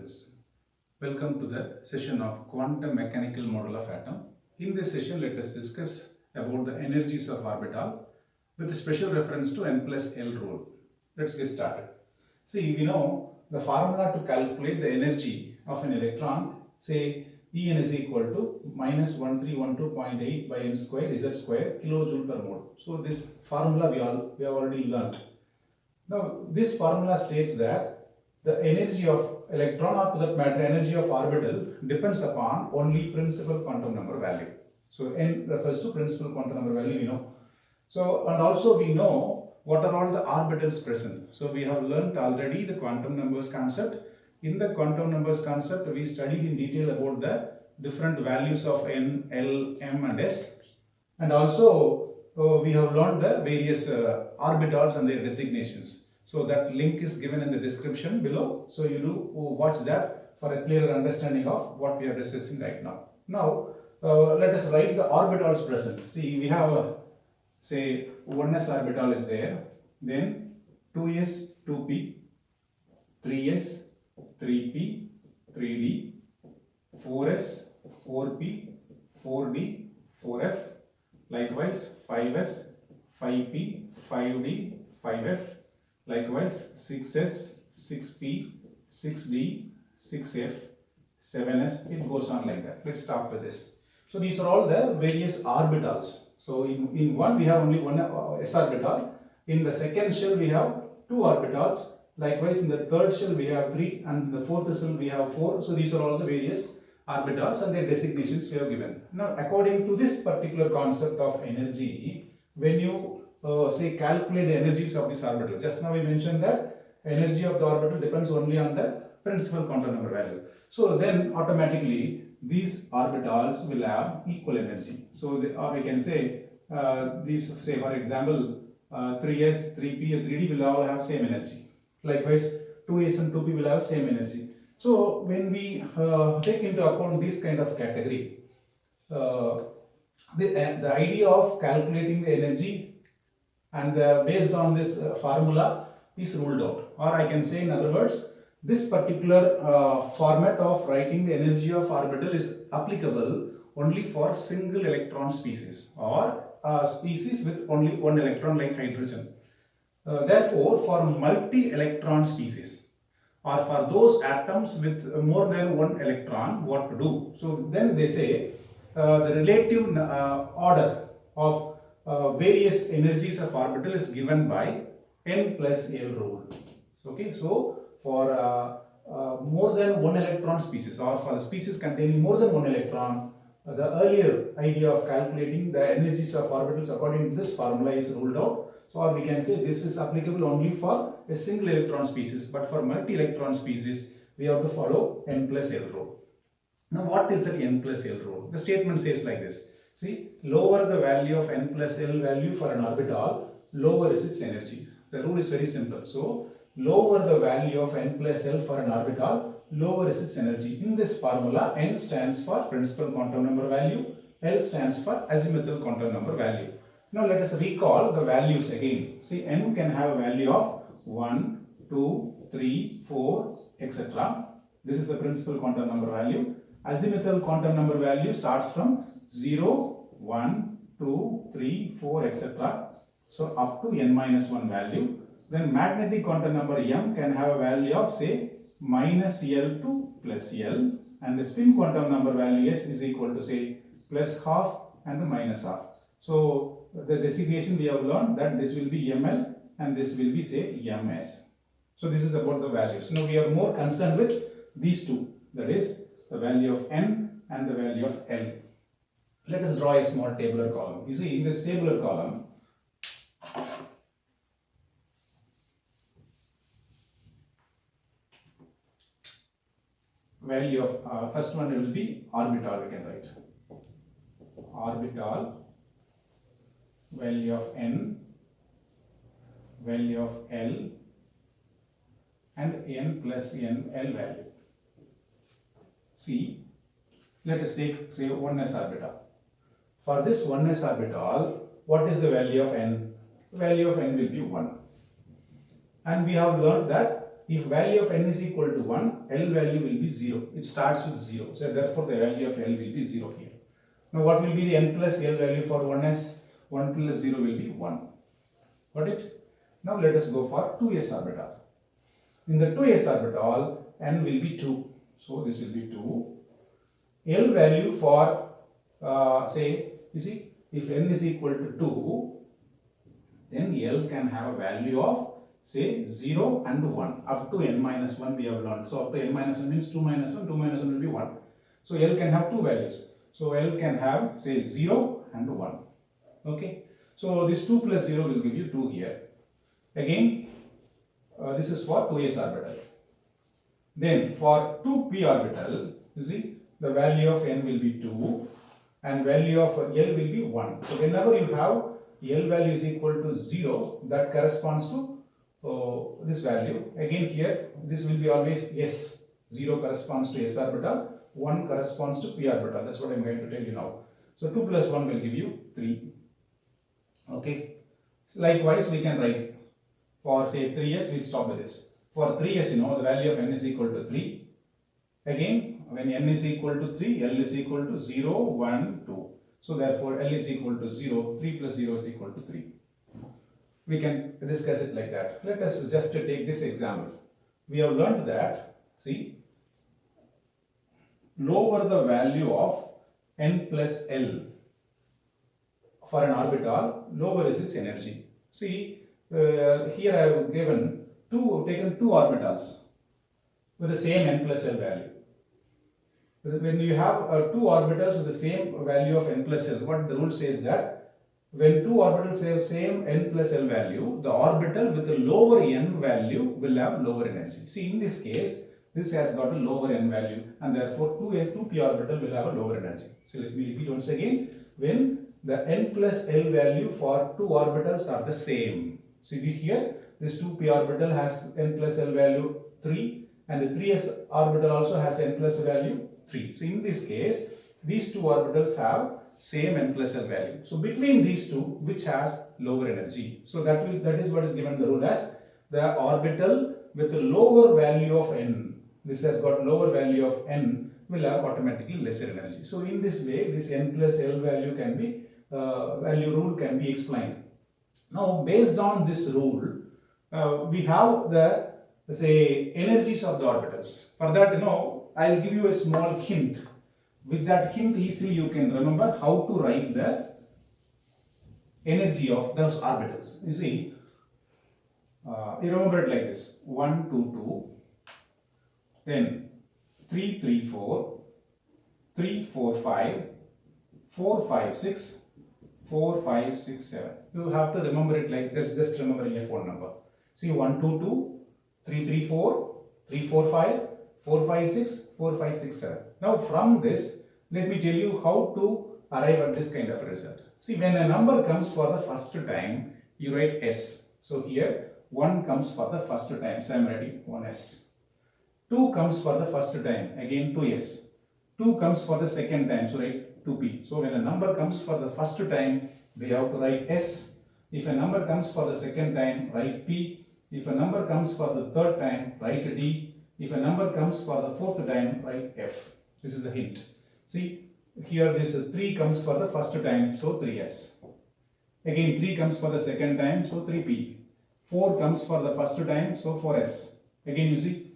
orbitals. Welcome to the session of quantum mechanical model of atom. In this session, let us discuss about the energies of orbital with a special reference to n plus L rule. Let's get started. See, we know the formula to calculate the energy of an electron, say En is equal to minus 1312.8 by n square z square kilojoule per mole. So this formula we have already learnt. Now this formula states that the energy of electron, or to that matter energy of orbital, depends upon only principal quantum number value. So n refers to principal quantum number value, we know. So, and also we know what are all the orbitals present. So we have learnt already the quantum numbers concept. In the quantum numbers concept, we studied in detail about the different values of n, l, m and s. And also we have learned the various orbitals and their designations. So that link is given in the description below. So you do watch that for a clearer understanding of what we are discussing right now. Now let us write the orbitals present. See, we have say 1s orbital is there, then 2s, 2p, 3s, 3p, 3d, 4s, 4p, 4d, 4f, likewise 5s, 5p, 5d, 5f, likewise 6s, 6p, 6d, 6f, 7s, it goes on like that. Let's start with this. So these are all the various orbitals. So in one we have only one s orbital. In the second shell we have two orbitals. Likewise in the third shell we have 3 and in the fourth shell we have 4. So these are all the various orbitals and their designations we have given. Now according to this particular concept of energy, when you say calculate the energies of this orbital, just now we mentioned that energy of the orbital depends only on the principal quantum number value. So then automatically these orbitals will have equal energy. So or we can say these, say for example 3s, 3p and 3d will all have same energy. Likewise 2s and 2p will have same energy. So when we take into account this kind of category, the idea of calculating the energy and based on this formula is ruled out. Or I can say in other words, this particular format of writing the energy of orbital is applicable only for single electron species or species with only one electron like hydrogen. Therefore, for multi-electron species or for those atoms with more than one electron, what to do? So then they say the relative order of various energies of orbital is given by n plus L rule. Okay, so for more than one electron species or for the species containing more than one electron, the earlier idea of calculating the energies of orbitals according to this formula is ruled out. So or we can say this is applicable only for a single electron species, but for multi-electron species we have to follow n plus L rule. Now what is that n plus L rule? The statement says like this. See, lower the value of n plus L value for an orbital, lower is its energy. The rule is very simple. So lower the value of n plus L for an orbital, lower is its energy. In this formula, n stands for principal quantum number value, L stands for azimuthal quantum number value. Now let us recall the values again. See, n can have a value of 1, 2, 3, 4, etc. This is the principal quantum number value. Azimuthal quantum number value starts from 0, 1, 2, 3, 4, etc. So up to n minus 1 value. Then magnetic quantum number m can have a value of say minus L to plus L, and the spin quantum number value s is equal to say plus half and the minus half. So the designation we have learned that this will be ml and this will be say ms. So this is about the values. Now we are more concerned with these two, that is the value of n and the value of L. Let us draw a small tabular column. You see, in this tabular column, value of first one will be orbital, we can write orbital, value of n, value of L and n plus n L value. See, let us take say 1s orbital. For this 1s orbital, what is the value of n? Value of n will be 1. And we have learned that if value of n is equal to 1, L value will be 0. It starts with 0. So therefore the value of L will be 0 here. Now what will be the n plus L value for 1s? 1 plus 0 will be 1. Got it? Now let us go for 2s orbital. In the 2s orbital, n will be 2. So this will be 2. L value for say, you see, if n is equal to 2, then L can have a value of say 0 and 1. Up to n minus 1 we have learned. So up to n minus 1 means 2 minus 1, 2 minus 1 will be 1. So L can have two values. So L can have say 0 and 1. Okay. So this 2 plus 0 will give you 2 here. Again, this is for 2s orbital. Then for 2p orbital, you see, the value of n will be 2 and value of L will be 1. So whenever you have L value is equal to 0, that corresponds to this value. Again here, this will be always S. 0 corresponds to S orbital, 1 corresponds to P orbital. That's what I'm going to tell you now. So 2 plus 1 will give you 3. Okay. So likewise, we can write for say 3s, we'll stop with this. For 3s, you know, the value of n is equal to 3. Again, when n is equal to 3, L is equal to 0, 1, 2. So therefore, L is equal to 0, 3 plus 0 is equal to 3. We can discuss it like that. Let us just take this example. We have learned that, see, lower the value of n plus L for an orbital, lower is its energy. See, here I have taken two orbitals with the same n plus L value. When you have two orbitals with the same value of n plus L, what the rule says that when two orbitals have same n plus L value, the orbital with the lower n value will have lower energy. See, in this case, this has got a lower n value and therefore 2p orbital will have a lower energy. So let me repeat once again. When the n plus L value for two orbitals are the same. See here, this 2p orbital has n plus L value 3 and the 3s orbital also has n plus value 3. So in this case, these two orbitals have same n plus L value. So between these two, which has lower energy? So that is what is given the rule as the orbital with a lower value of n. This has got lower value of n will have automatically lesser energy. So in this way, this n plus L value can be value rule can be explained. Now based on this rule, we have the say energies of the orbitals. For that, you know, I'll give you a small hint. With that hint, easily you can remember how to write the energy of those orbitals. You see, you remember it like this: 1, 2, 2, then 3, 3, 4, 3, 4, 5, 4, 5, 6, 4, 5, 6, 7. You have to remember it like this, just remembering a phone number. See, 1, 2, 2, 3, 3, 4, 3, 4, 5, 4, 5, 6, 4, 5, 6, 7. Now from this, let me tell you how to arrive at this kind of result. See, when a number comes for the first time, you write S. So here, 1 comes for the first time. So I am writing 1S. 2 comes for the first time. Again 2S. 2 comes for the second time. So write 2P. So when a number comes for the first time, we have to write S. If a number comes for the second time, write P. If a number comes for the third time, write D. If a number comes for the fourth time, write F. This is a hint. See, here this 3 comes for the first time, so 3S. Again 3 comes for the second time, so 3P. 4 comes for the first time, so 4S. Again you see,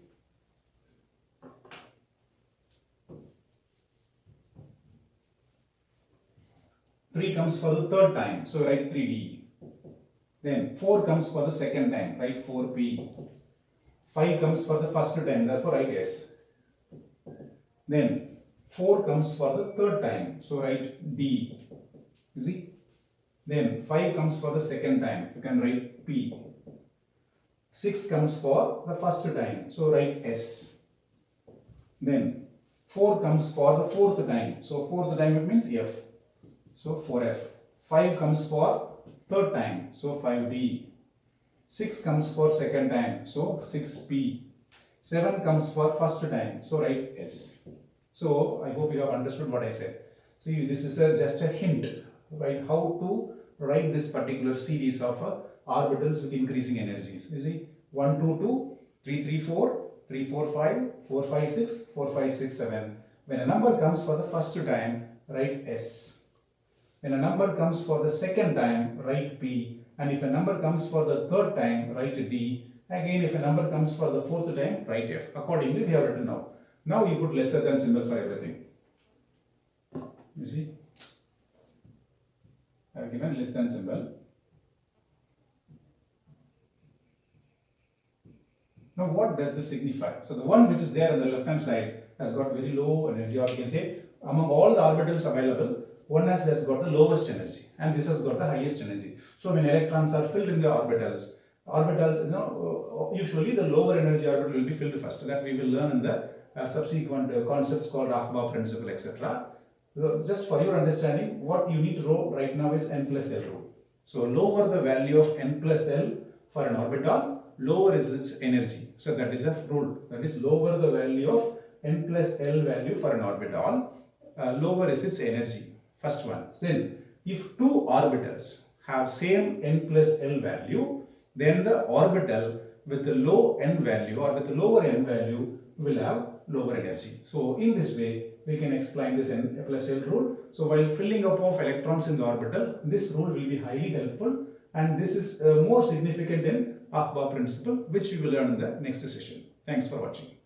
3 comes for the third time, so write 3D. Then 4 comes for the second time, write 4P. 5 comes for the first time, therefore write S. Then 4 comes for the third time, so write D. You see? Then 5 comes for the second time, you can write P. 6 comes for the first time, so write S. Then 4 comes for the fourth time, so fourth time it means F, so 4F. 5 comes for third time, so 5D. 6 comes for second time, so 6P. 7 comes for first time, so write S. So I hope you have understood what I said. See, this is just a hint, right? How to write this particular series of orbitals with increasing energies. You see, 1, 2, 2, 3, 3, 4, 3, 4, 5, 4, 5, 6, 4, 5, 6, 7. When a number comes for the first time, write S. When a number comes for the second time, write P. And if a number comes for the third time, write D. Again, if a number comes for the fourth time, write F. Accordingly, we have written now. Now you put lesser than symbol for everything. You see? I have given less than symbol. Now what does this signify? So the one which is there on the left hand side has got very low energy, or you can say among all the orbitals available, one has got the lowest energy and this has got the highest energy. So when electrons are filled in the orbitals, usually the lower energy orbital will be filled first. That we will learn in the subsequent concepts called Aufbau principle, etc. So just for your understanding, what you need to know right now is n plus L rule. So lower the value of n plus L for an orbital, lower is its energy. So that is a rule. That is, lower the value of n plus L value for an orbital, lower is its energy. First one. Then, if two orbitals have same n plus L value, then the orbital with the low n value or with the lower n value will have lower energy. So in this way, we can explain this n plus L rule. So while filling up of electrons in the orbital, this rule will be highly helpful, and this is more significant in Aufbau principle, which we will learn in the next session. Thanks for watching.